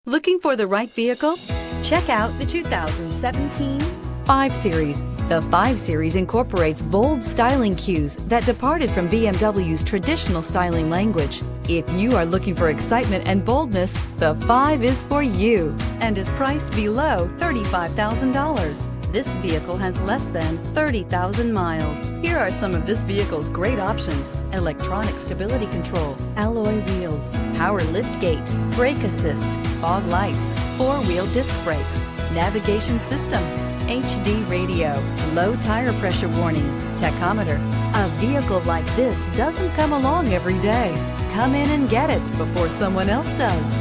Looking for the right vehicle? Check out the 2017 5 Series. The 5 Series incorporates bold styling cues that departed from BMW's traditional styling language. If you are looking for excitement and boldness, the 5 is for you and is priced below $35,000. This vehicle has less than 30,000 miles. Here are some of this vehicle's great options: electronic stability control, alloy wheels, power liftgate, brake assist, fog lights, 4-wheel disc brakes, navigation system, HD radio, low tire pressure warning, tachometer. A vehicle like this doesn't come along every day. Come in and get it before someone else does.